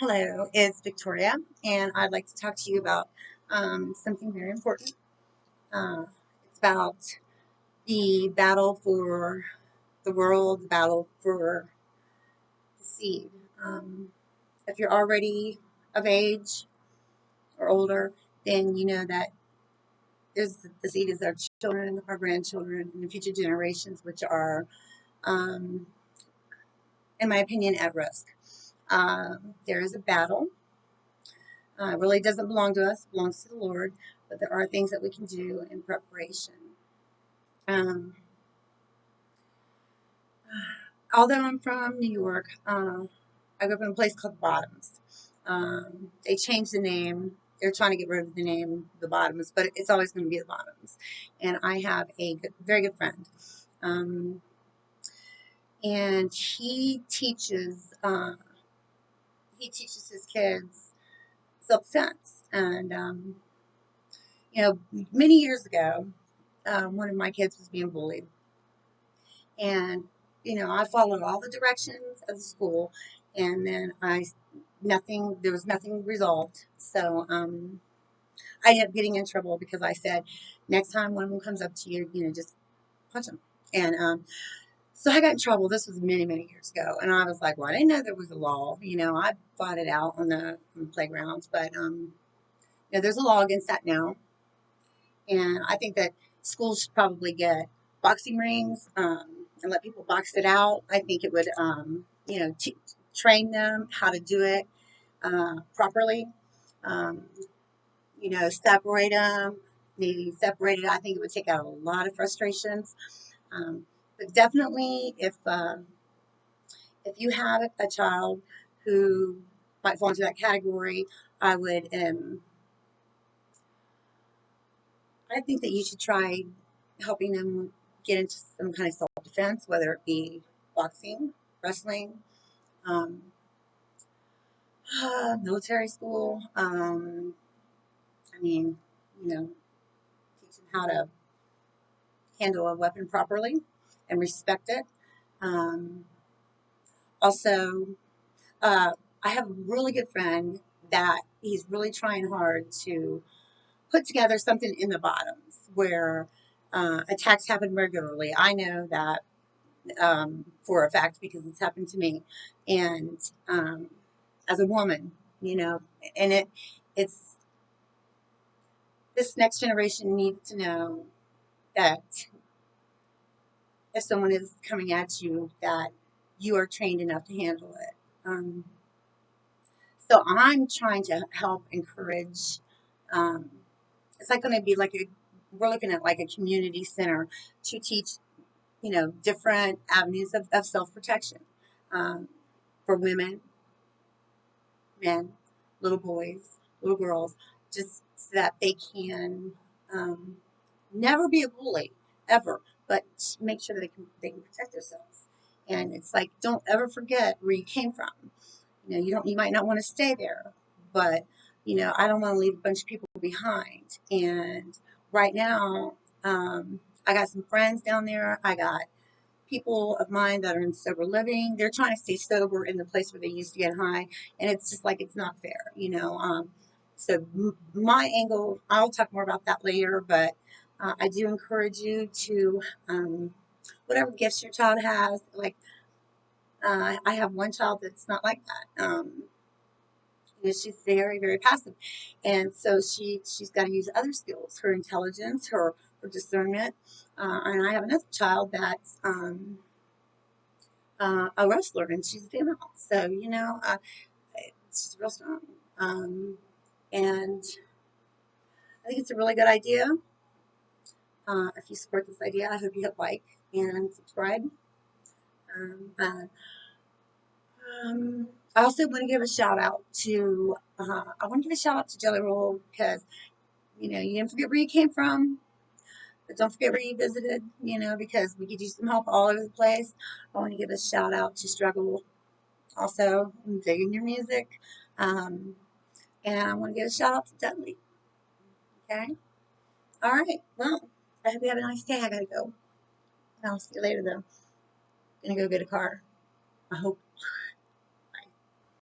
Hello, it's Victoria, and I'd like to talk to you about something very important. Uh, it's about the battle for the world, the battle for the seed. Um, if you're already of age or older, then you know that the seed is our children, our grandchildren, and the future generations, which are, um, in my opinion, at risk. There is a battle. It really doesn't belong to us, it belongs to the Lord, but there are things that we can do in preparation. Um, although I'm from New York, I grew up in a place called the Bottoms. They changed the name. They're trying to get rid of the name, the Bottoms, but it's always going to be the Bottoms. And I have a very good friend, um, and he teaches his kids self defense. And many years ago, one of my kids was being bullied, and I followed all the directions of the school, and then there was nothing resolved. So I ended up getting in trouble because I said, next time one of them comes up to you, just punch them. And so I got in trouble. This was many, many years ago, and I was like, well, I didn't know there was a law. I fought it out on the playgrounds, but there's a law against that now. And I think that schools should probably get boxing rings, and let people box it out. I think it would, train them how to do it properly. Um, separate them, maybe separate it. I think it would take out a lot of frustrations. But definitely, if you have a child who might fall into that category, I would. I think that you should try helping them get into some kind of self defense, whether it be boxing, wrestling, um, military school. I mean, teach them how to handle a weapon properly and respect it. Um, also, uh, I have a really good friend that he's really trying hard to put together something in the bottoms where attacks happen regularly. I know that for a fact because it's happened to me. And as a woman, and it's this next generation needs to know that if someone is coming at you, that you are trained enough to handle it. So I'm trying to help encourage. Um, it's like going to be like we're looking at like a community center to teach, different avenues of self protection for women, men, little boys, little girls, just so that they can um, never be a bully ever, but make sure that they can protect themselves. And it's like don't ever forget where you came from. You might not want to stay there, but I don't want to leave a bunch of people behind. And right now, I got some friends down there. I got people of mine that are in sober living. They're trying to stay sober in the place where they used to get high, and it's just like it's not fair. So my angle, I'll talk more about that later, but I do encourage you to whatever gifts your child has. Like I have one child that's not like that. She's very, very passive, and so she's got to use other skills, her intelligence, her discernment. And I have another child that's a wrestler, and she's a female. So she's real strong. And I think it's a really good idea. If you support this idea, I hope you hit like and subscribe. Um, uh, I also want to give a shout out to Jelly Roll because you didn't forget where you came from, but don't forget where you visited. Because we could use some help all over the place. I want to give a shout out to Struggle. Also, I'm digging your music. Um, And I want to give a shout out to Dudley. Okay? All right. Well, I hope you have a nice day. I got to go. I'll see you later, though. Gonna go get a car. I hope